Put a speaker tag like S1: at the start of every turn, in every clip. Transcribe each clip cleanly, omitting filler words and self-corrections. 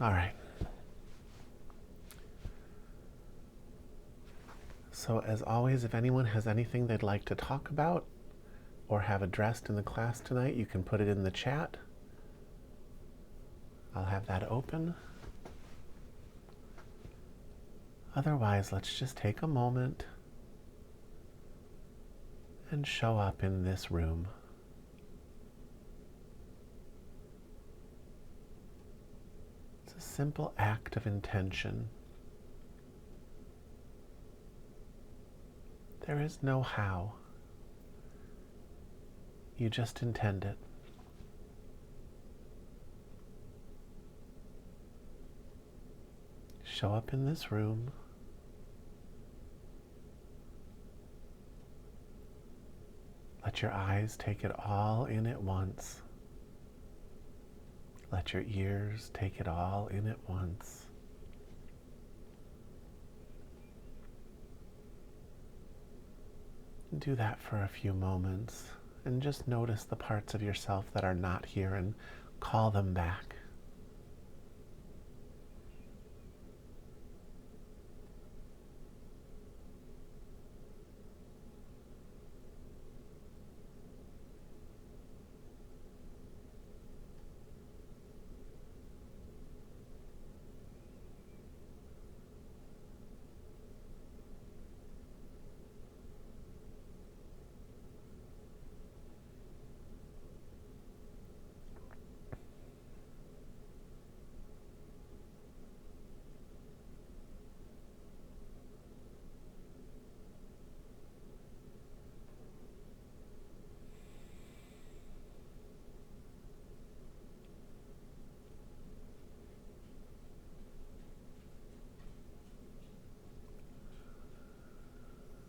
S1: All right. So, as always, if anyone has anything they'd like to talk about or have addressed in the class tonight, you can put it in the chat. I'll have that open. Otherwise, let's just take a moment and show up in this room. It's a simple act of intention. There is no how. You just intend it. Show up in this room. Let your eyes take it all in at once. Let your ears take it all in at once. Do that for a few moments and just notice the parts of yourself that are not here and call them back.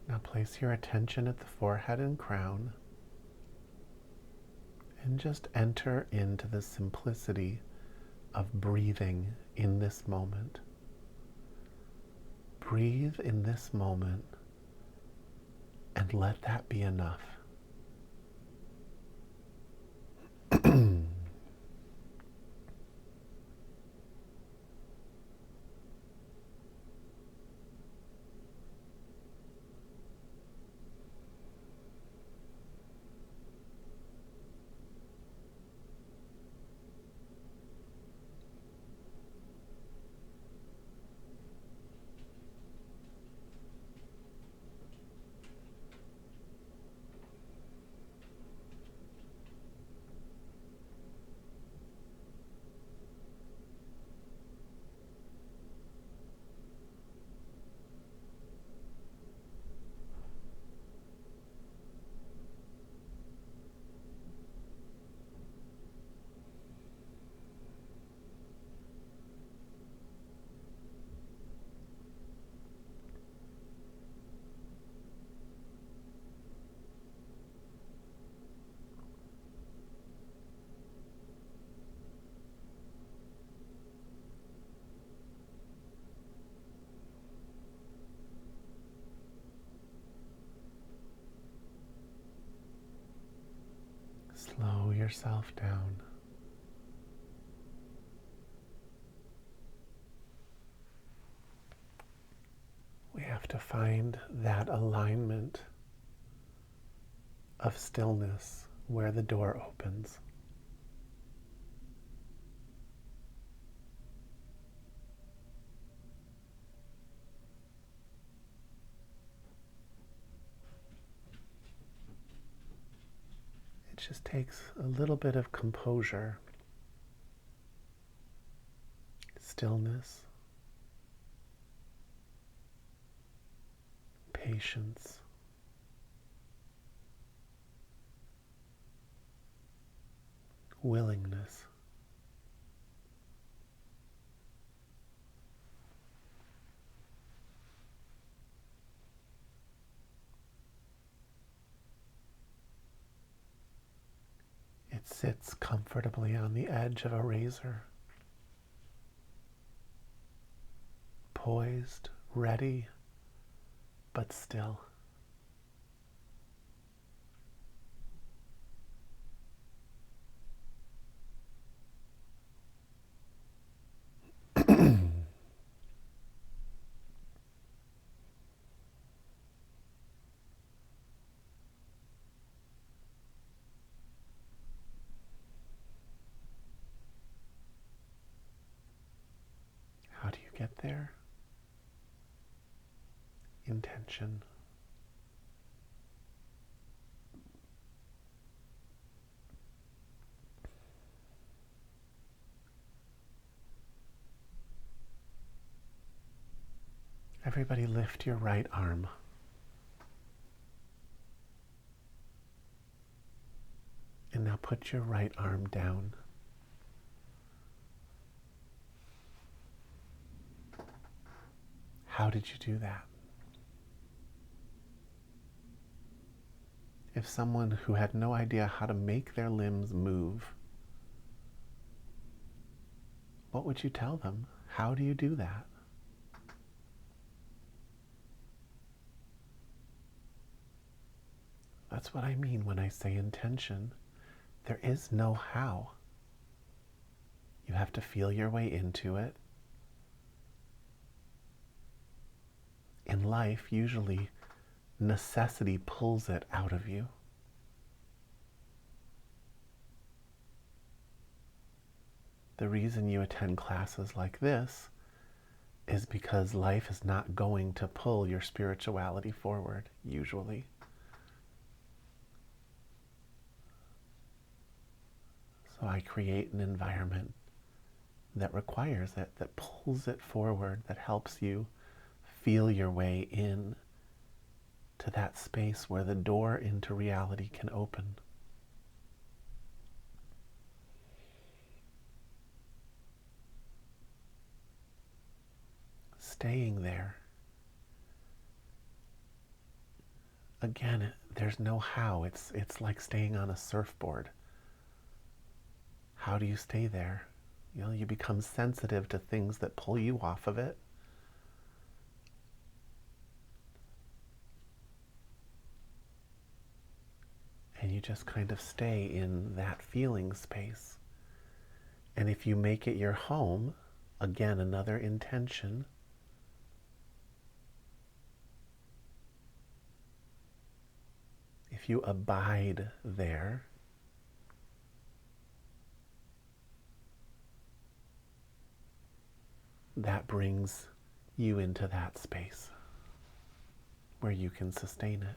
S1: Now place your attention at the forehead and crown and just enter into the simplicity of breathing in this moment. Breathe in this moment and let that be enough. Slow yourself down. We have to find that alignment of stillness where the door opens. It just takes a little bit of composure, stillness, patience, willingness. It sits comfortably on the edge of a razor, poised, ready, but still. there. Intention. Everybody lift your right arm. And now put your right arm down. How did you do that? If someone who had no idea how to make their limbs move, what would you tell them? How do you do that? That's what I mean when I say intention. There is no how. You have to feel your way into it. In life, usually necessity pulls it out of you. The reason you attend classes like this is because life is not going to pull your spirituality forward, usually. So I create an environment that requires it, that pulls it forward, that helps you feel your way in to that space where the door into reality can open. Staying there. Again, there's no how. It's like staying on a surfboard. How do you stay there? You know, you become sensitive to things that pull you off of it. And you just kind of stay in that feeling space. And if you make it your home, again, another intention, if you abide there, that brings you into that space where you can sustain it.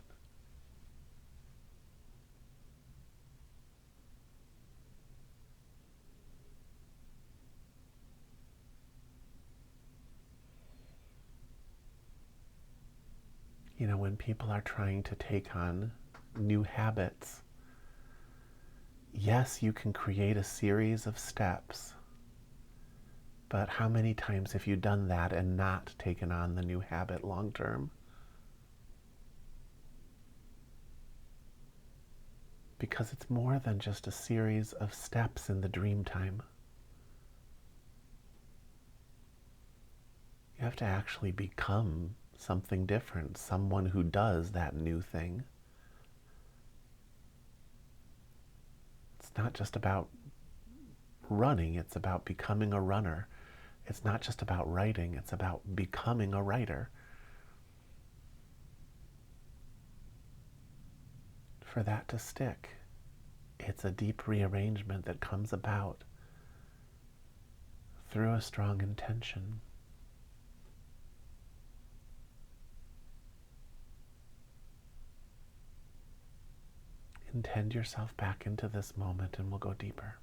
S1: You know, when people are trying to take on new habits, yes, you can create a series of steps, but how many times have you done that and not taken on the new habit long term? Because it's more than just a series of steps in the dream time. You have to actually become something different, someone who does that new thing. It's not just about running, it's about becoming a runner. It's not just about writing, it's about becoming a writer. For that to stick, it's a deep rearrangement that comes about through a strong intention. Intend yourself back into this moment and we'll go deeper.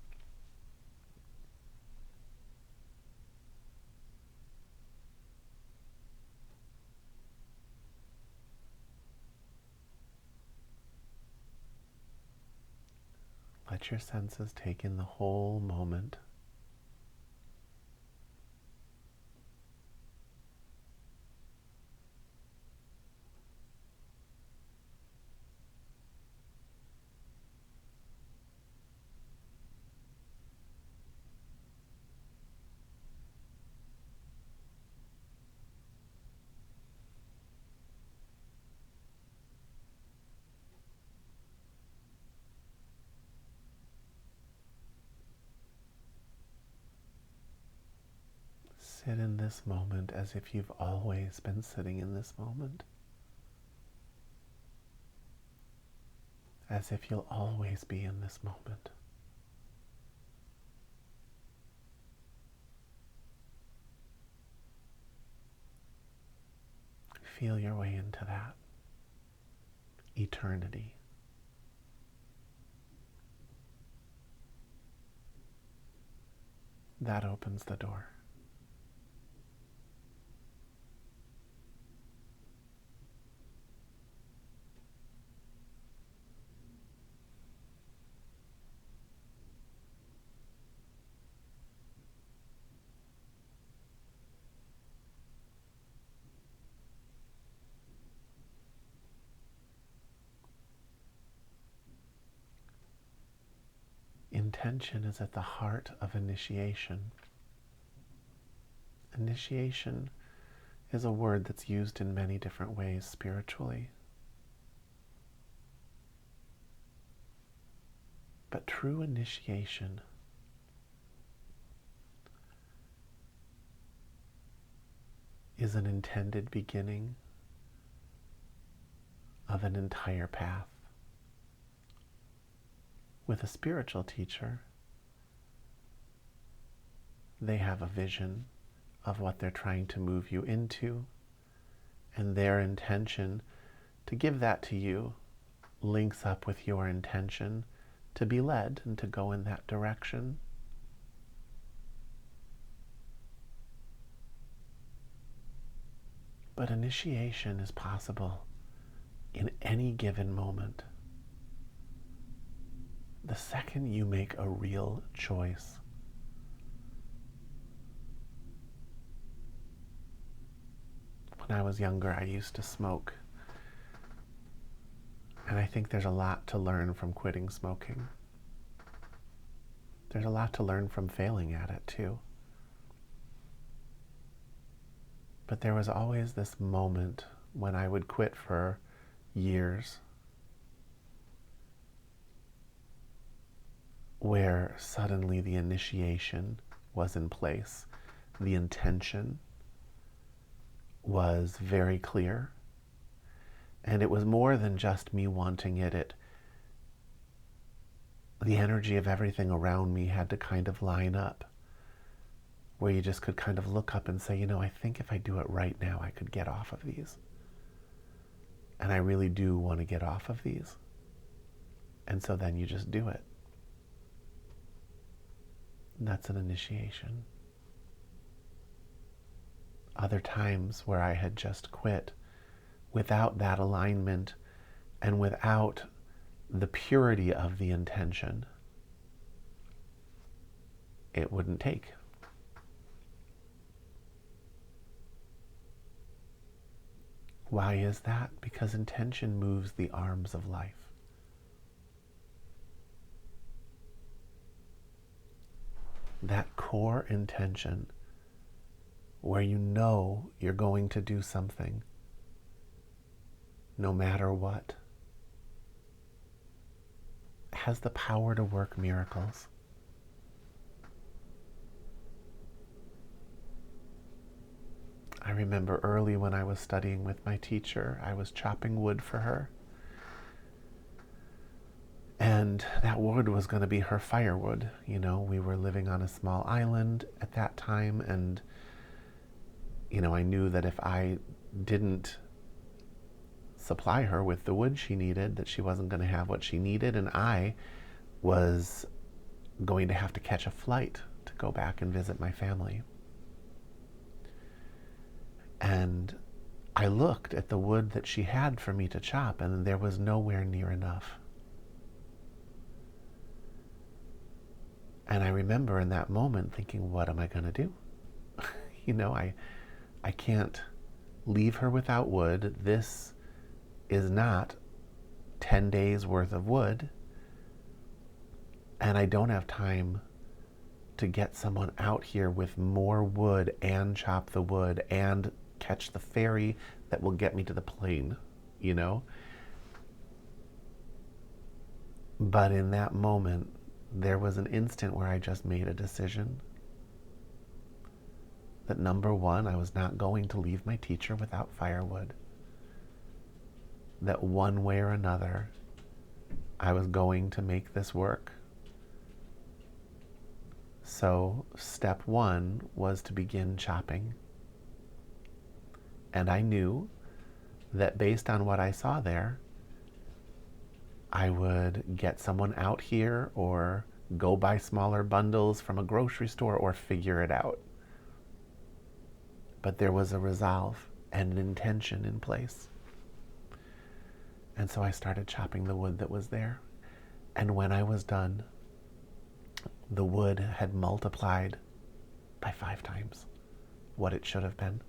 S1: Let your senses take in the whole moment. Sit in this moment as if you've always been sitting in this moment. As if you'll always be in this moment. feel your way into that eternity. That opens the door. Intention is at the heart of initiation. Initiation is a word that's used in many different ways spiritually. But true initiation is an intended beginning of an entire path. With a spiritual teacher, they have a vision of what they're trying to move you into, and their intention to give that to you links up with your intention to be led and to go in that direction. But initiation is possible in any given moment. The second you make a real choice. When I was younger, I used to smoke. And I think there's a lot to learn from quitting smoking. There's a lot to learn from failing at it too. But there was always this moment when I would quit for years where suddenly the initiation was in place. The intention was very clear. And it was more than just me wanting it. The energy of everything around me had to kind of line up, where you just could kind of look up and say, you know, I think if I do it right now, I could get off of these. And I really do want to get off of these. And so then you just do it. And that's an initiation. Other times where I had just quit without that alignment and without the purity of the intention, it wouldn't take. Why is that? Because intention moves the arms of life. That core intention where you know you're going to do something no matter what has the power to work miracles. I remember early when I was studying with my teacher, I was chopping wood for her. And that wood was going to be her firewood. You know, we were living on a small island at that time, and, you know, I knew that if I didn't supply her with the wood she needed, that she wasn't going to have what she needed, and I was going to have to catch a flight to go back and visit my family. And I looked at the wood that she had for me to chop, and there was nowhere near enough. And I remember in that moment thinking, what am I going to do? You know, I can't leave her without wood. This is not 10 days worth of wood. And I don't have time to get someone out here with more wood and chop the wood and catch the ferry that will get me to the plane, you know? But in that moment, there was an instant where I just made a decision that, number one, I was not going to leave my teacher without firewood. That one way or another, I was going to make this work. So step one was to begin chopping. And I knew that based on what I saw there, I would get someone out here or go buy smaller bundles from a grocery store or figure it out. But there was a resolve and an intention in place. And so I started chopping the wood that was there. And when I was done, the wood had multiplied by 5 times what it should have been.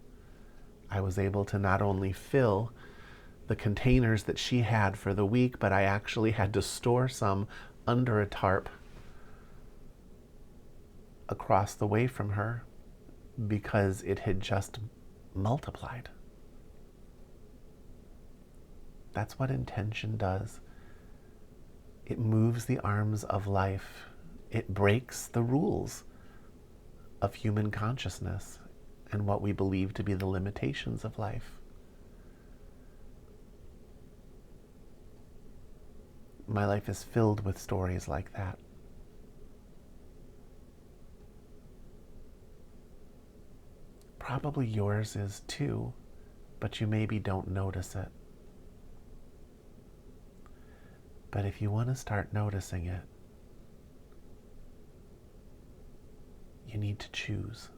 S1: I was able to not only fill the containers that she had for the week, but I actually had to store some under a tarp across the way from her because it had just multiplied. That's what intention does. It moves the arms of life. It breaks the rules of human consciousness and what we believe to be the limitations of life. My life is filled with stories like that. Probably yours is too, but you maybe don't notice it. But if you want to start noticing it, you need to choose.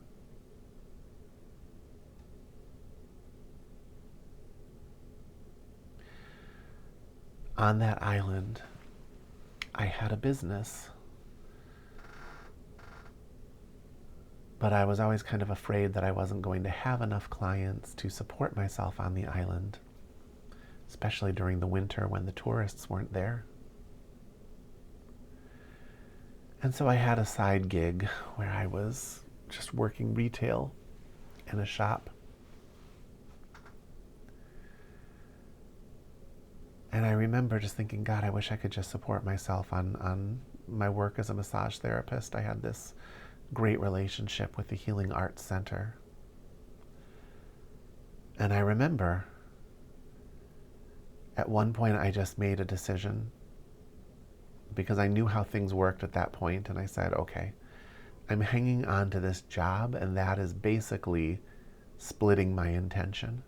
S1: On that island, I had a business, but I was always kind of afraid that I wasn't going to have enough clients to support myself on the island, especially during the winter when the tourists weren't there. And so I had a side gig where I was just working retail in a shop. And I remember just thinking, God, I wish I could just support myself on my work as a massage therapist. I had this great relationship with the Healing Arts Center. And I remember at one point I just made a decision because I knew how things worked at that point. And I said, okay, I'm hanging on to this job, and that is basically splitting my intention.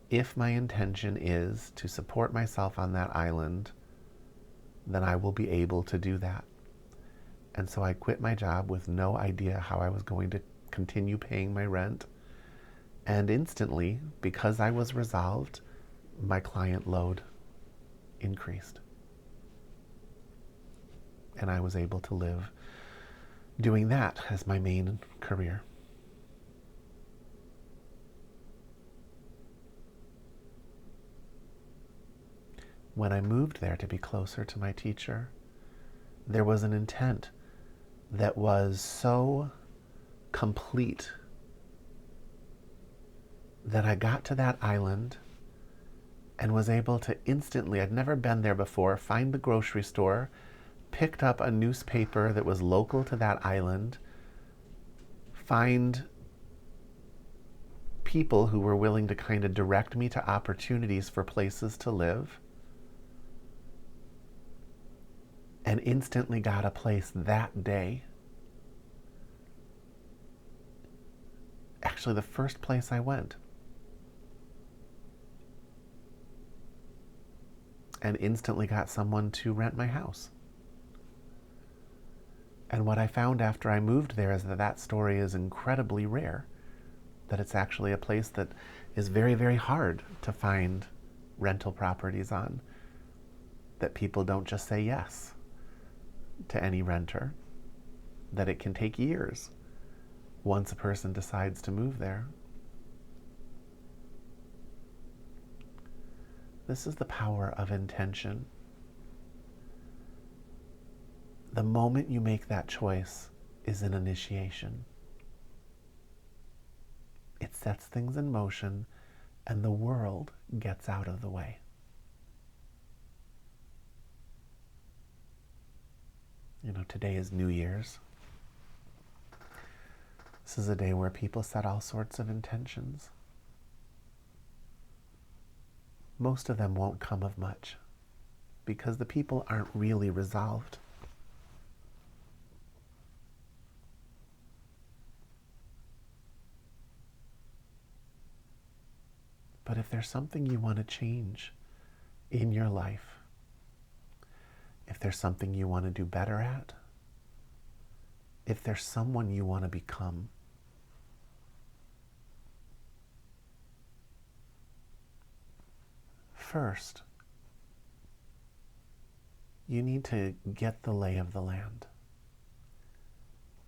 S1: If my intention is to support myself on that island, then I will be able to do that. And so I quit my job with no idea how I was going to continue paying my rent. And instantly, because I was resolved, my client load increased. And I was able to live doing that as my main career. When I moved there to be closer to my teacher, there was an intent that was so complete that I got to that island and was able to instantly, I'd never been there before, find the grocery store, picked up a newspaper that was local to that island, find people who were willing to kind of direct me to opportunities for places to live, and instantly got a place that day. Actually, the first place I went. And instantly got someone to rent my house. And what I found after I moved there is that that story is incredibly rare. That it's actually a place that is very, very hard to find rental properties on. That people don't just say yes to any renter. That it can take years once a person decides to move there. This is the power of intention. The moment you make that choice is an initiation. It sets things in motion, and the world gets out of the way. You know, today is New Year's. This is a day where people set all sorts of intentions. Most of them won't come of much because the people aren't really resolved. But if there's something you want to change in your life, if there's something you want to do better at, if there's someone you want to become, first, you need to get the lay of the land.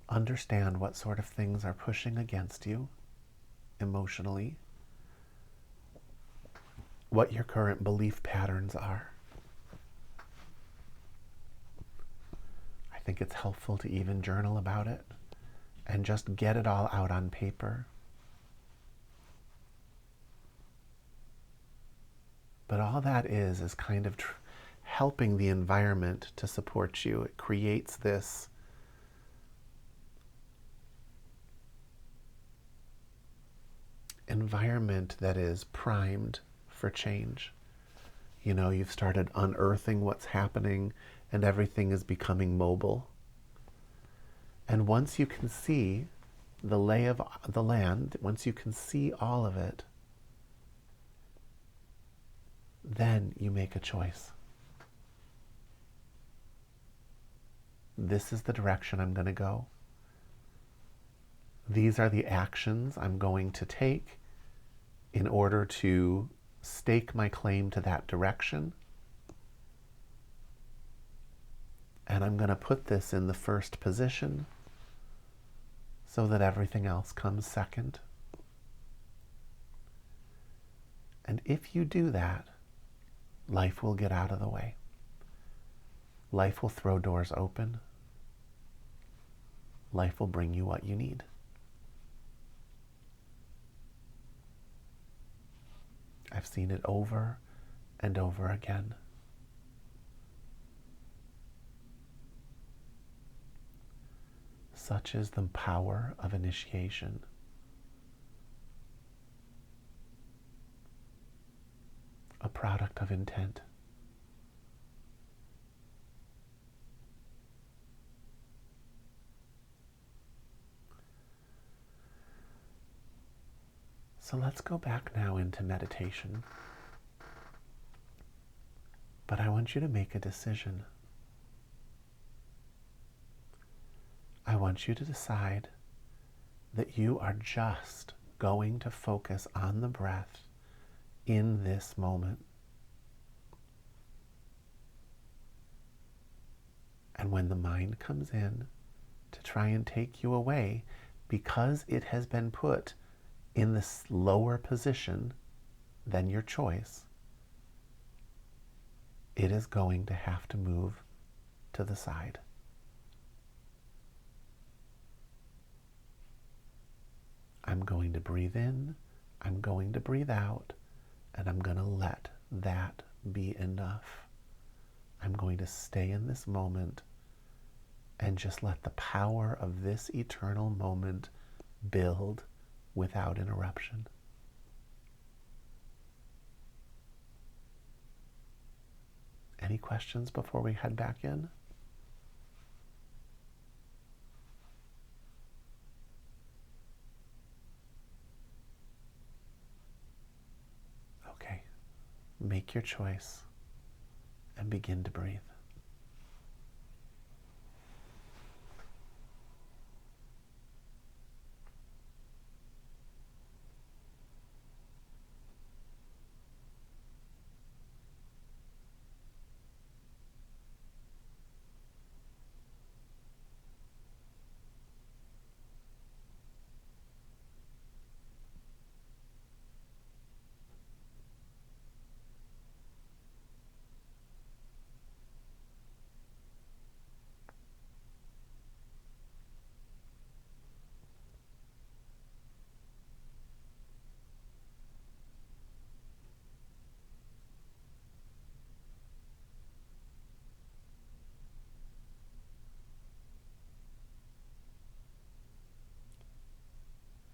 S1: Understand what sort of things are pushing against you emotionally, what your current belief patterns are. I think it's helpful to even journal about it and just get it all out on paper. But all that is kind of helping the environment to support you. It creates this environment that is primed for change. You know, you've started unearthing what's happening and everything is becoming mobile. And once you can see the lay of the land, once you can see all of it, then you make a choice. This is the direction I'm going to go. These are the actions I'm going to take in order to stake my claim to that direction. And I'm going to put this in the first position so that everything else comes second. And if you do that, life will get out of the way. Life will throw doors open. Life will bring you what you need. I've seen it over and over again. Such is the power of initiation. A product of intent. So let's go back now into meditation. But I want you to make a decision. I want you to decide that you are just going to focus on the breath in this moment. And when the mind comes in to try and take you away, because it has been put in this lower position than your choice, it is going to have to move to the side. I'm going to breathe in, I'm going to breathe out, and I'm going to let that be enough. I'm going to stay in this moment and just let the power of this eternal moment build without interruption. Any questions before we head back in? Okay, make your choice and begin to breathe.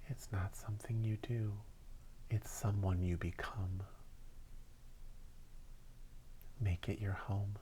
S1: It's not something you do, it's someone you become. Make it your home.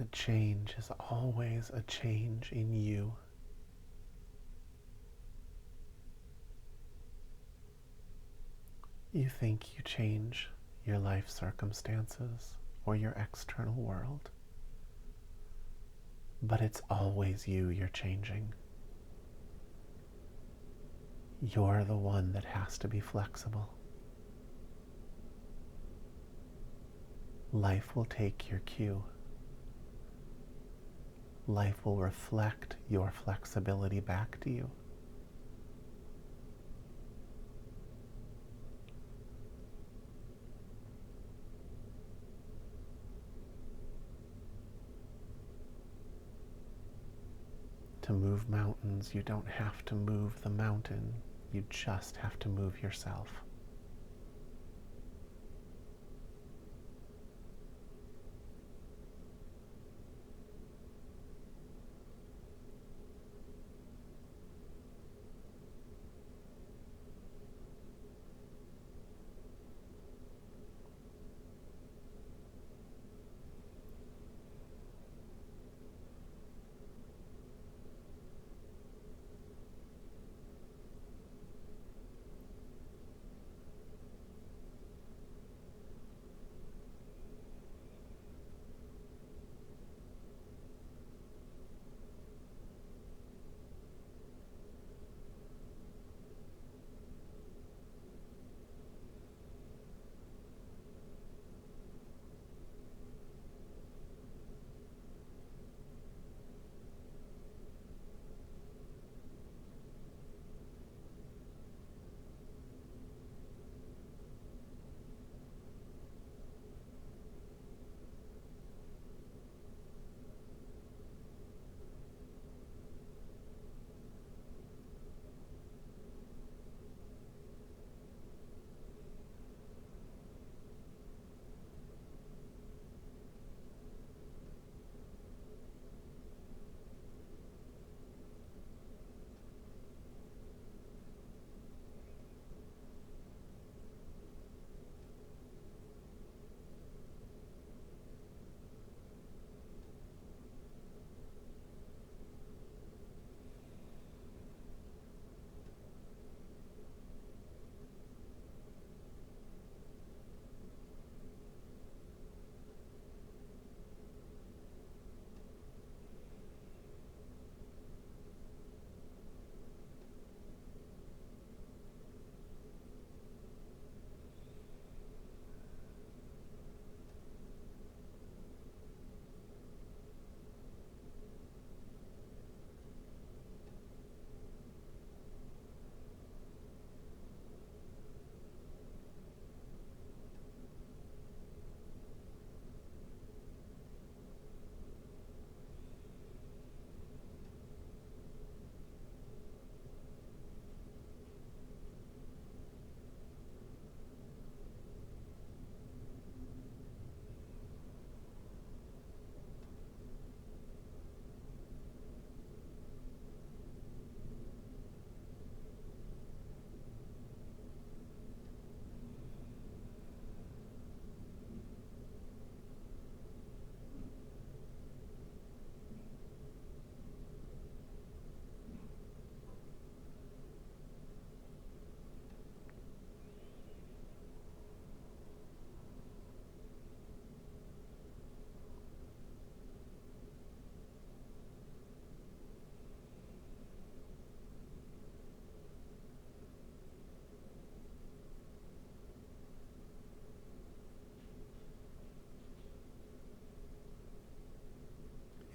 S1: The change is always a change in you. You think you change your life circumstances or your external world, but it's always you you're changing. You're the one that has to be flexible. Life will take your cue. Life will reflect your flexibility back to you. To move mountains, you don't have to move the mountain. You just have to move yourself.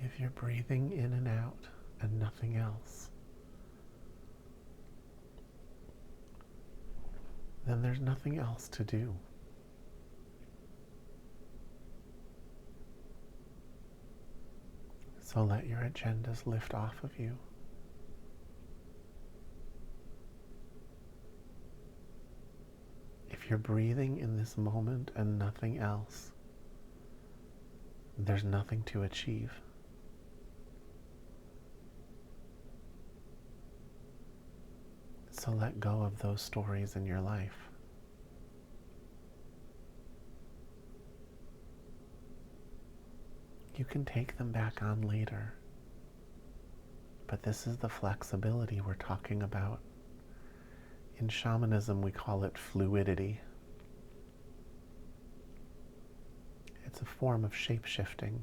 S1: If you're breathing in and out and nothing else, then there's nothing else to do. So let your agendas lift off of you. If you're breathing in this moment and nothing else, there's nothing to achieve. So let go of those stories in your life. You can take them back on later. But this is the flexibility we're talking about. In shamanism, we call it fluidity. It's a form of shape-shifting.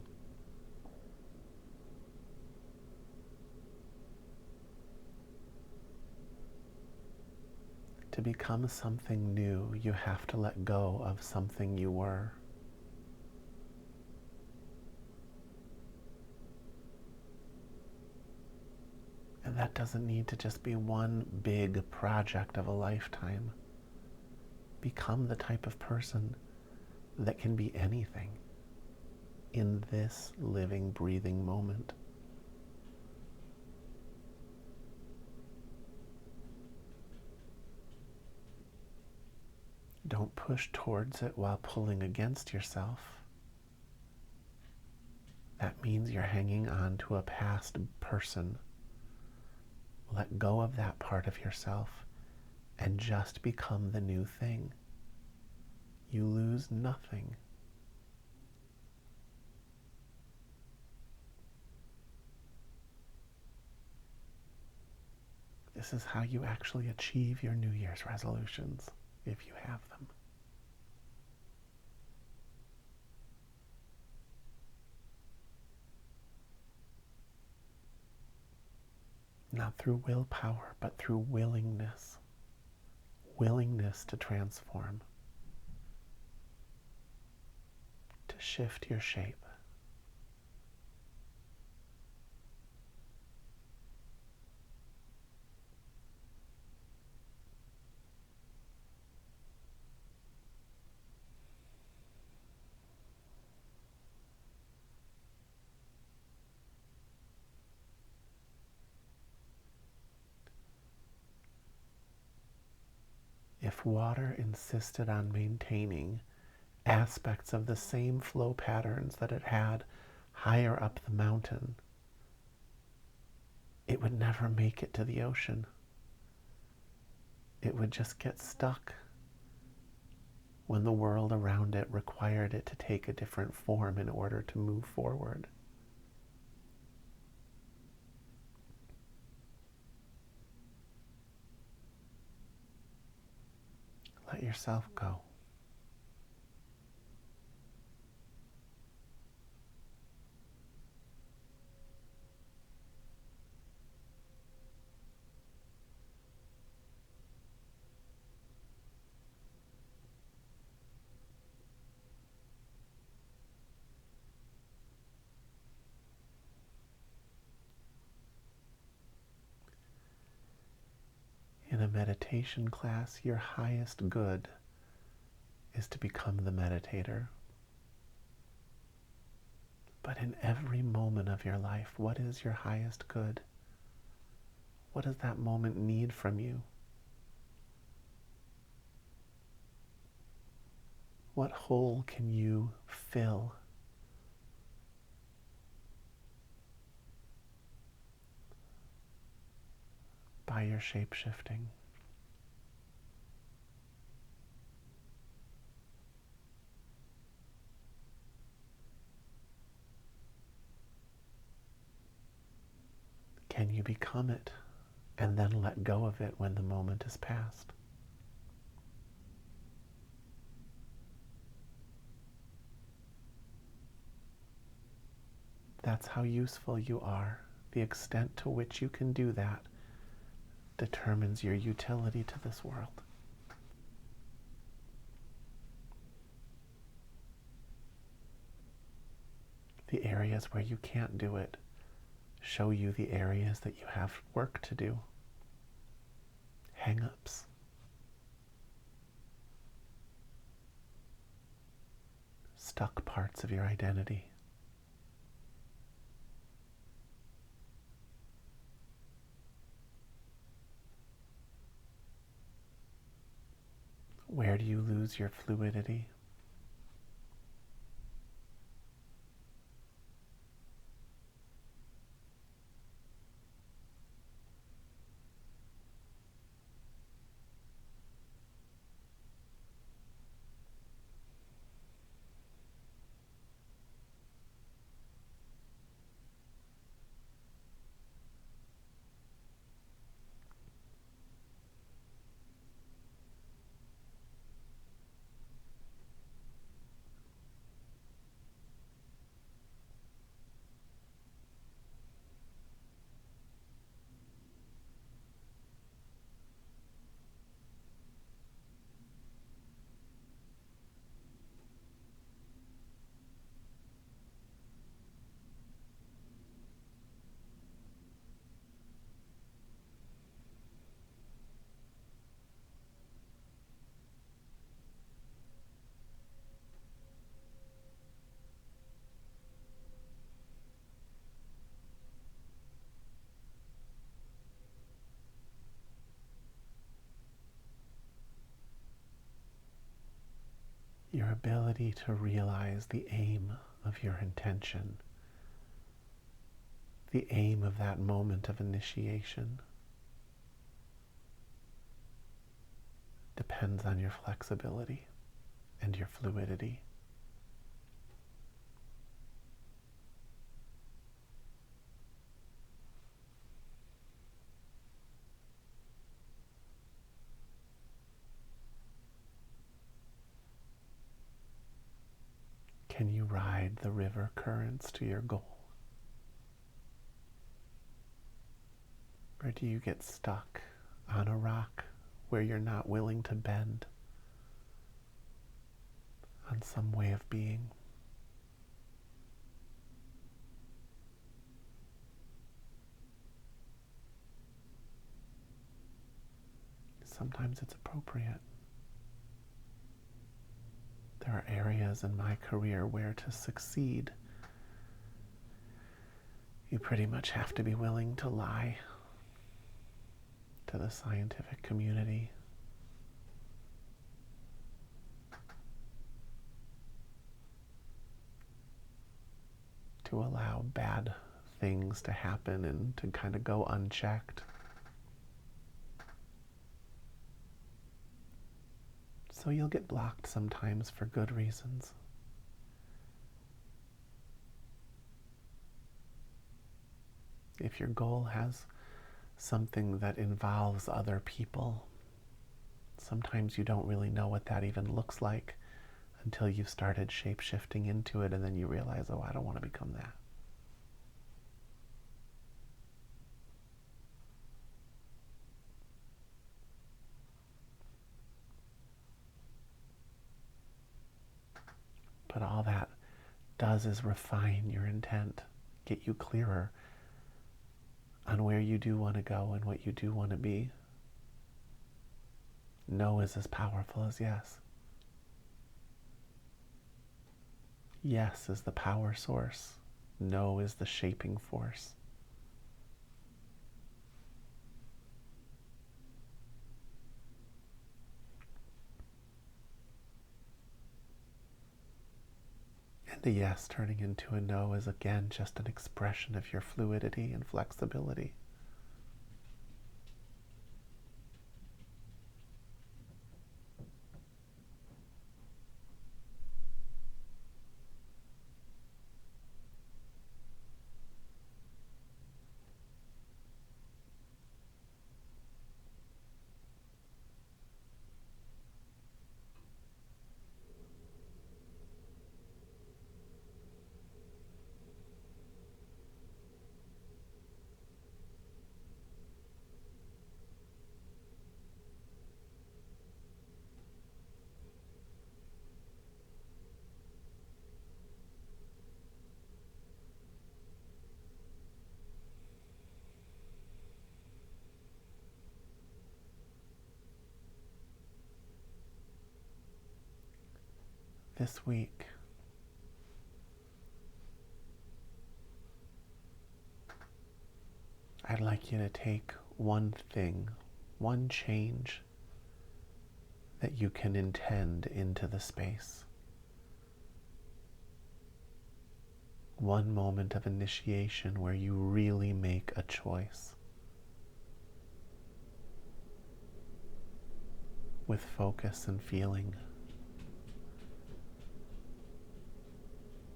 S1: To become something new, you have to let go of something you were. And that doesn't need to just be one big project of a lifetime. Become the type of person that can be anything in this living, breathing moment. Don't push towards it while pulling against yourself. That means you're hanging on to a past person. Let go of that part of yourself and just become the new thing. You lose nothing. This is how you actually achieve your New Year's resolutions, if you have them. Not through willpower, but through willingness. Willingness to transform. To shift your shape. If water insisted on maintaining aspects of the same flow patterns that it had higher up the mountain, it would never make it to the ocean. It would just get stuck when the world around it required it to take a different form in order to move forward. Let yourself go. In a meditation class, your highest good is to become the meditator. But in every moment of your life, what is your highest good? What does that moment need from you? What hole can you fill? By your shape-shifting. Can you become it and then let go of it when the moment is past? That's how useful you are. The extent to which you can do that determines your utility to this world. The areas where you can't do it show you the areas that you have work to do. Hang-ups. Stuck parts of your identity. Where do you lose your fluidity? ability to realize the aim of your intention, the aim of that moment of initiation, depends on your flexibility and your fluidity. Can you ride the river currents to your goal? Or do you get stuck on a rock where you're not willing to bend on some way of being? Sometimes it's appropriate. There are areas in my career where to succeed, you pretty much have to be willing to lie to the scientific community, to allow bad things to happen and to kind of go unchecked. So you'll get blocked sometimes for good reasons. If your goal has something that involves other people, sometimes you don't really know what that even looks like until you've started shape-shifting into it, and then you realize, oh, I don't want to become that. But all that does is refine your intent, get you clearer on where you do want to go and what you do want to be. No is as powerful as yes. Yes is the power source. No is the shaping force. And a yes turning into a no is again just an expression of your fluidity and flexibility. This week, I'd like you to take one thing, one change that you can intend into the space. One moment of initiation where you really make a choice with focus and feeling.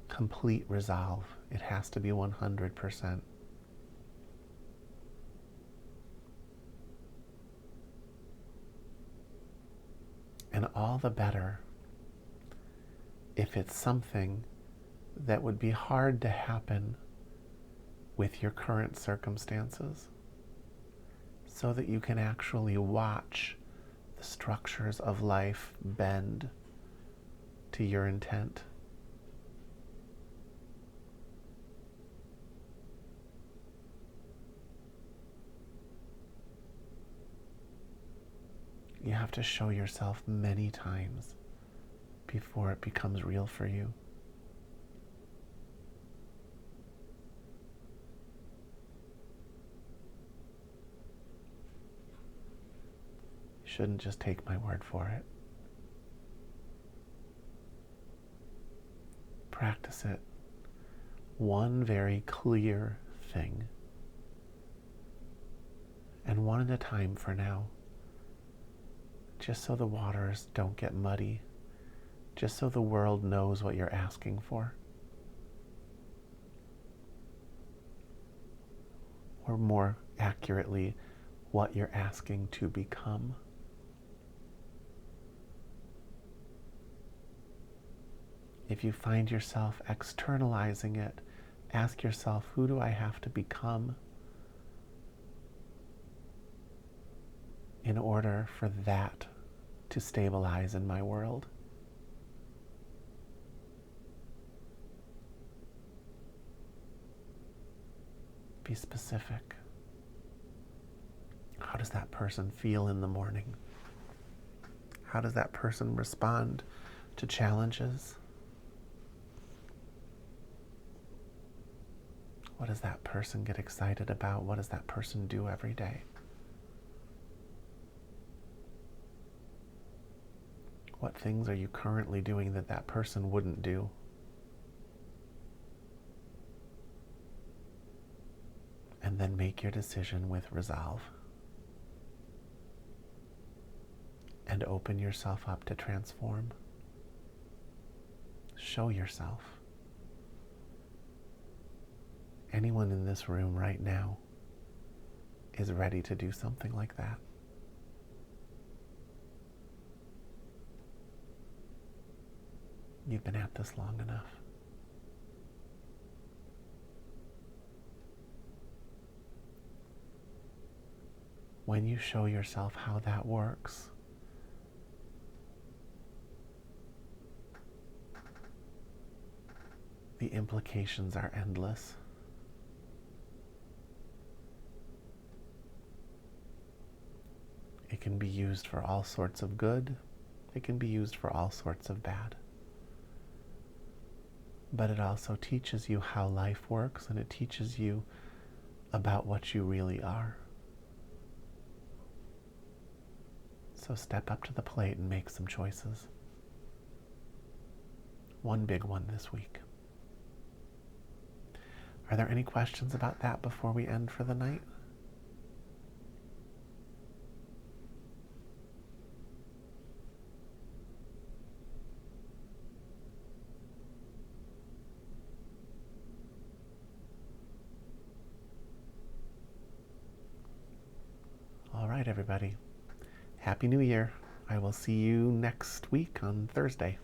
S1: Complete resolve. It has to be 100%. And all the better if it's something that would be hard to happen with your current circumstances, so that you can actually watch the structures of life bend to your intent. You have to show yourself many times before it becomes real for you. You shouldn't just take my word for it. practice it. One very clear thing, and one at a time for now, just so the waters don't get muddy, just so the world knows what you're asking for. Or more accurately, what you're asking to become. If you find yourself externalizing it, ask yourself, who do I have to become in order for that to stabilize in my world? Be specific. How does that person feel in the morning? How does that person respond to challenges? What does that person get excited about? What does that person do every day? What things are you currently doing that that person wouldn't do? And then make your decision with resolve. And open yourself up to transform. Show yourself. Anyone in this room right now is ready to do something like that. You've been at this long enough. When you show yourself how that works, the implications are endless. It can be used for all sorts of good. It can be used for all sorts of bad. But it also teaches you how life works, and it teaches you about what you really are. So step up to the plate and make some choices. One big one this week. Are there any questions about that before we end for the night? All right, everybody. Happy New Year. I will see you next week on Thursday.